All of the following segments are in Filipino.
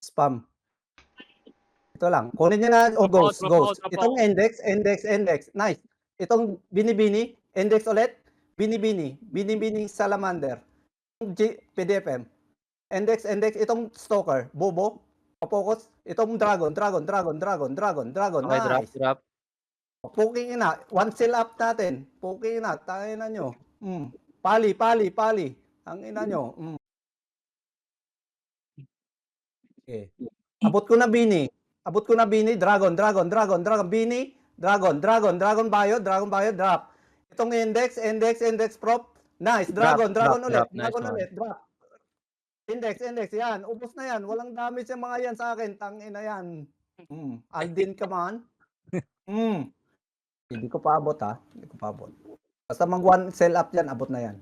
Spam. Ito lang, kunin niyo na o Drop ghost, ako, drop ako, ghost. drop ako. Itong index, index, index. Nice. Itong binibini, index ulit. Binibini, binibini salamander. PDFM. Index, index. Itong stalker, bobo. Focus. Itong dragon, dragon, dragon, dragon, dragon, dragon. Okay, drop, Nice. drop. Puking ina. One seal up natin. Puking ina. Tangina nyo. Pali, pali, pali. Ang ina nyo. Okay. Abot ko na bini. Abot ko na bini. Dragon, dragon, dragon, dragon. Bini. Dragon, dragon, dragon bio, drop. Itong index, index, index prop. Nice. Dragon, dragon ulit. Nice Dragon one. ulit. Drop. Index, index. Yan. Ubos na yan. Walang damage yung mga yan sa akin. Tangina yan. Aldin ka man. Hindi ko pa abot ha. Hindi ko pa abot. Basta mag one sell up yan. Abot na yan.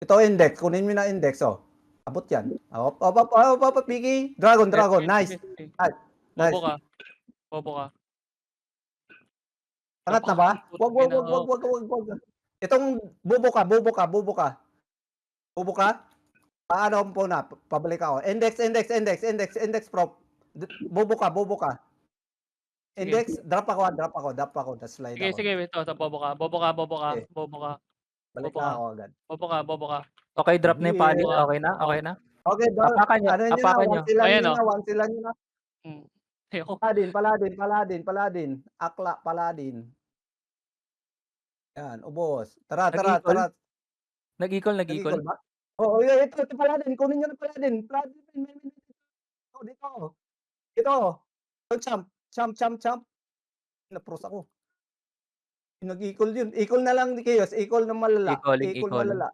Ito index. Kunin mo na index oh. Abot yan. Op, Piki. Dragon, dragon. Nice. Nice. Bobo ka. Bobo ka. Angat na ba? Wag. Itong bubo ka. Bubo ka? Paano po na? Pabalik ako. Index prop. Bubo ka. Index, drop ako. Slide Sige, ako. sige, ito, bobo ka. Okay. Balik Bobo na ka. ako agad. Bobo ka. Okay, drop na yung pali. Yeah. Okay na, okay na. Okay, drop. Apakan nyo, Ano nyo apakan na? nyo. Ayan, One sila nyo na. Ayoko. Paladin. Akla, paladin. Yan, ubos. Tara. Nag-equal. ba? Oo, ito paladin. Kunin nyo na paladin. Dito. Champ. Napros ako. Nag-equal yun. Equal na lang ni Chaos. Equal na malala. Equal. Malala.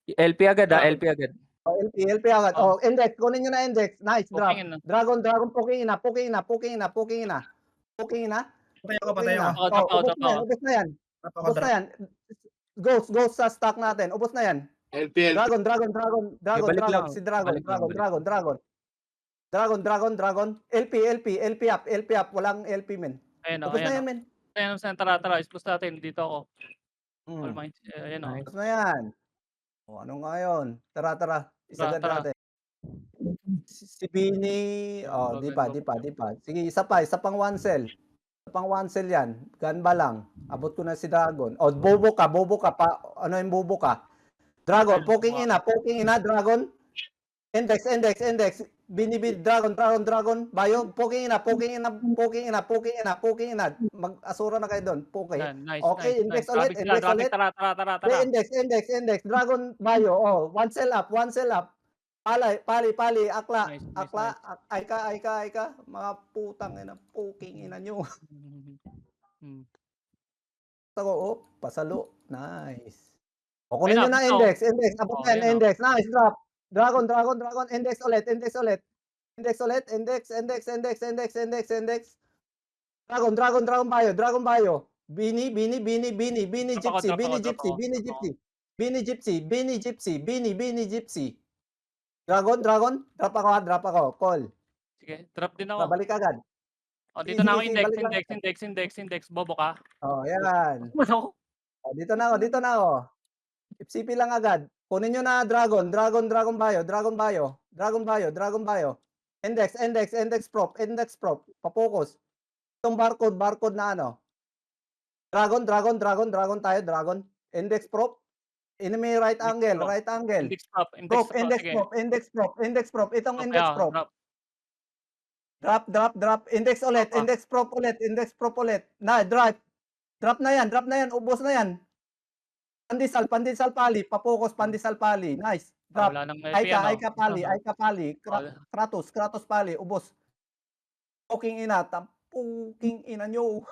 LP agad ha, LP agad. LP agad. Index. Kunin nyo na index. Nice drop. Puking ina. Dragon. Puking ina. Patay ako. Ubos na yan. Ghost sa stock natin. Ubos na yan. LP. Dragon. Balik lang. Si Dragon. LP up. Walang LP men. Ayan o, Ubos na yan ayan o. men. Ayan o, tara. Expose natin. Dito ako. All minds. Ayan o. Ubos na yan. Ano nga yun? Tara. Isagad Tara. natin. Si Bini. Di pa. Sige, isa pang one cell. Yan. Ganba lang. Abot ko na si Dragon. Bobo ka. Ano yung bobo ka? Dragon. Poking ina. Dragon. Index. Binibid. Dragon. Bayo. Poking ina. Mag-asura na kayo doon. Poking. Nice. Okay, index ulit. Tara. Index. Dragon. Bayo. One cell up. Pali. Akla. Nice. Ayka. Mga putang ina. Poking ina nyo. Pasalo. Nice. Kunin nyo na index. Abot yan. Index. Nice. Drop. Dragon. Index ulit. Index. Dragon bayo. Bini. Gypsy. Dragon. Drop ako. Call. Sige, drop din ako. Balik agad. Dito na ako Sige, index. Bobo ka. Yan. Ano? Dito na ako. FCP lang agad. Kunin nyo na dragon bayo. Index prop. Papokus. Itong barcode na ano. Dragon tayo, dragon. Index prop. Enemy right angle. Index prop. Index prop. Itong Okay, index prop. Drop. Index ulit. Index prop ulit. Na, drop na yan. Ubos na yan. Pandesal pali. Papokus pandesal pali. Nice. Drop. Wala nang Ayka pali. Kratos pali. Ubos. Puking ina nyo.